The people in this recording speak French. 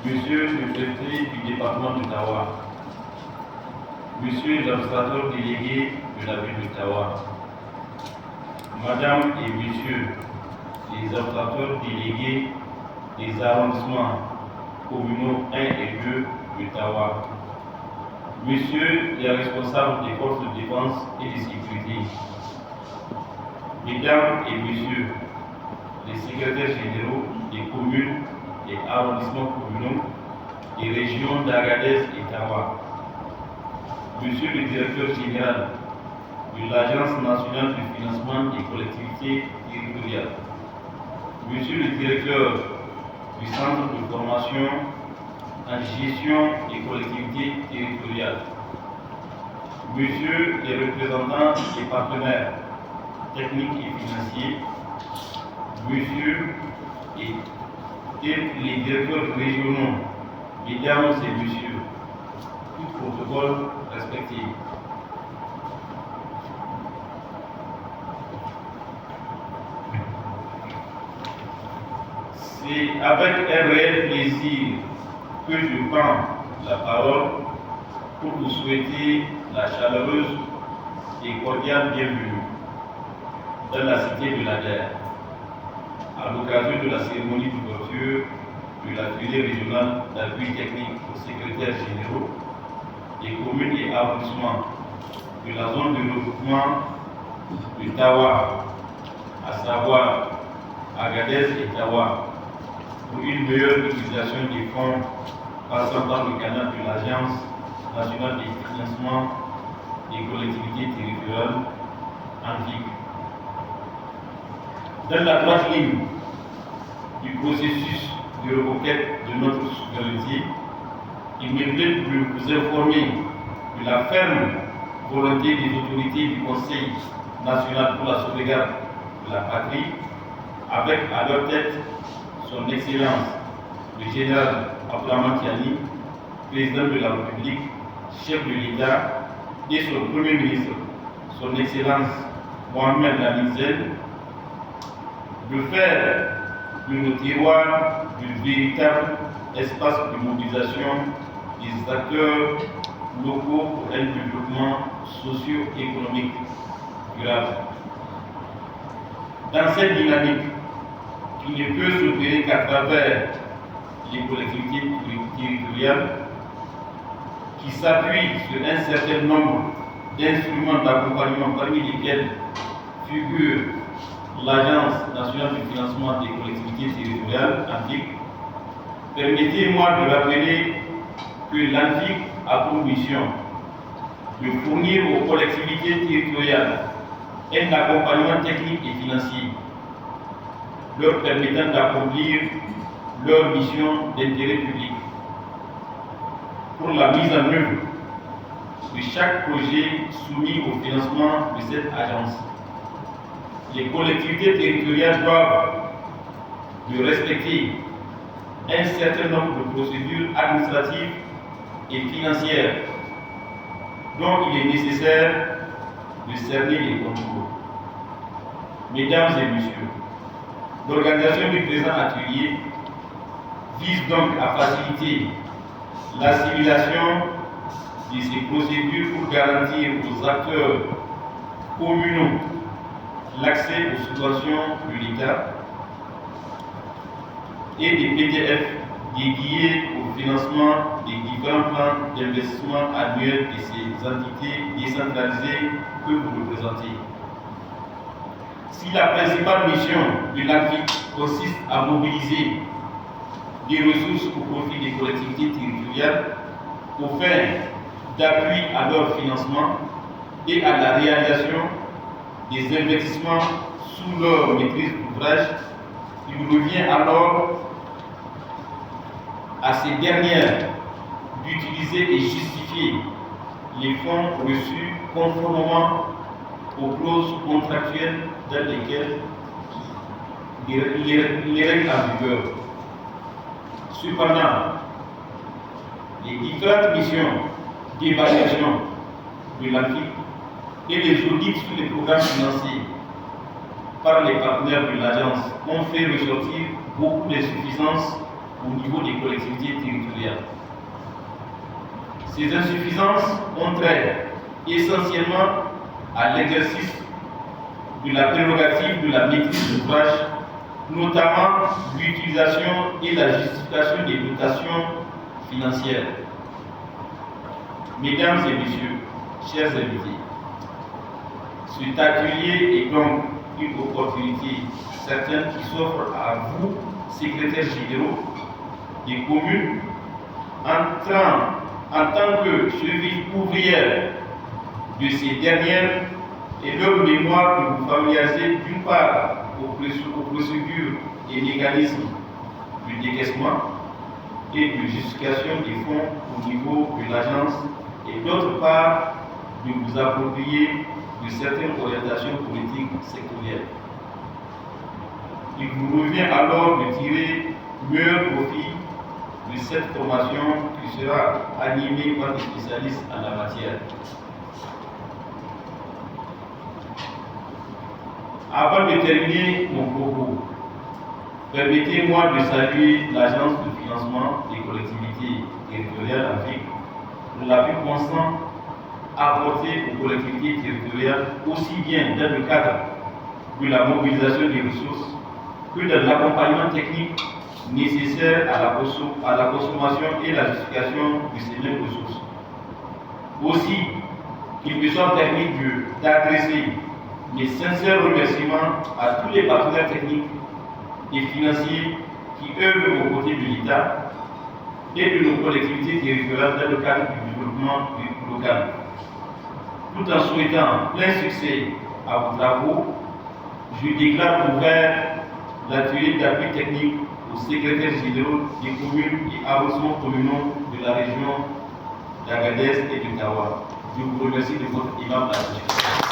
Monsieur le préfet du département d'Ottawa, Monsieur l'administrateur délégué de la ville d'Ottawa, Madame et Messieurs les administrateurs délégués des arrondissements communaux 1 et 2 d'Ottawa, Messieurs les responsables des forces de défense et de sécurité, Mesdames et Messieurs les secrétaires généraux des communes et arrondissements communaux des régions d'Agadez et Tawa, Monsieur le directeur général de l'Agence nationale de financement des collectivités territoriales, Monsieur le directeur du centre de formation en gestion des collectivités territoriales, Monsieur les représentants des partenaires techniques et financiers, Monsieur et les directeurs régionaux, Mesdames et Messieurs, tout protocole respecté. C'est avec un réel plaisir que je prends la parole pour vous souhaiter la chaleureuse et cordiale bienvenue dans la cité de l'Ader, à l'occasion de la cérémonie d'ouverture de l'atelier régional d'appui technique aux secrétaires généraux des communes et arrondissements de la zone de regroupement de Tawa, à savoir Agadez et Tawa, pour une meilleure utilisation des fonds passant par le canal de l'Agence nationale de financement des collectivités territoriales, ANFIC. Dans la droite ligne du processus de reconquête de notre souveraineté, il me plaît de vous informer de la ferme volonté des autorités du Conseil national pour la sauvegarde de la patrie, avec à leur tête son Excellence le général Abdourahmane Tiani, président de la République, chef de l'État, et son Premier ministre, son Excellence Mohamed Lamine Zen, de faire de nos terroirs de véritable espace de mobilisation des acteurs locaux pour un développement socio-économique durable. Dans cette dynamique, qui ne peut s'opérer qu'à travers les collectivités territoriales, qui s'appuient sur un certain nombre d'instruments d'accompagnement parmi lesquels figure l'Agence nationale de financement des collectivités territoriales, ANFIC. Permettez-moi de rappeler que l'ANFIC a pour mission de fournir aux collectivités territoriales un accompagnement technique et financier leur permettant d'accomplir leur mission d'intérêt public pour la mise en œuvre de chaque projet soumis au financement de cette agence. Les collectivités territoriales doivent de respecter un certain nombre de procédures administratives et financières dont il est nécessaire de cerner les contours. Mesdames et Messieurs, l'organisation du présent atelier vise donc à faciliter l'assimilation de ces procédures pour garantir aux acteurs communaux l'accès aux subventions de l'État et des PDF dédiés au financement des différents plans d'investissement annuels de ces entités décentralisées que vous représentez. Si la principale mission de l'ANFIC consiste à mobiliser des ressources au profit des collectivités territoriales aux fins d'appui à leur financement et à la réalisation des investissements sous leur maîtrise d'ouvrage, il revient alors à ces dernières d'utiliser et justifier les fonds reçus conformément aux clauses contractuelles dans lesquelles les règles en vigueur. Cependant, les différentes missions d'évaluation de l'ANFIC et les audits sur les programmes financés par les partenaires de l'agence ont fait ressortir beaucoup d'insuffisances au niveau des collectivités territoriales. Ces insuffisances ont trait essentiellement à l'exercice de la prérogative de la maîtrise d'ouvrage, notamment l'utilisation et la justification des dotations financières. Mesdames et messieurs, chers invités, cet atelier est donc une opportunité certaine qui s'offre à vous, secrétaires généraux des communes, en tant que suivi ouvrière de ces dernières et leur mémoire de vous familiariser d'une part aux procédures et mécanismes de décaissement et de justification des fonds au niveau de l'agence et d'autre part de vous approprier de certaines orientations politiques sectorielles. Il vous revient alors de tirer meilleur profit de cette formation qui sera animée par des spécialistes en la matière. Avant de terminer mon propos, permettez-moi de saluer l'Agence de financement des collectivités territoriales (AFIC) pour l'appui constant apporté aux collectivités territoriales, aussi bien dans le cadre de la mobilisation des ressources que dans l'accompagnement technique nécessaire à la consommation et la justification de ces mêmes ressources. Aussi, il me semble permis d'adresser mes sincères remerciements à tous les partenaires techniques et financiers qui œuvrent aux côtés de l'État et de nos collectivités territoriales dans le cadre du développement local, tout en souhaitant plein succès à vos travaux. Je déclare ouvert l'atelier d'appui technique aux secrétaires généraux des communes et arrondissements communaux de la région d'Agadez et de Tawa. Je vous remercie de votre aimable attention.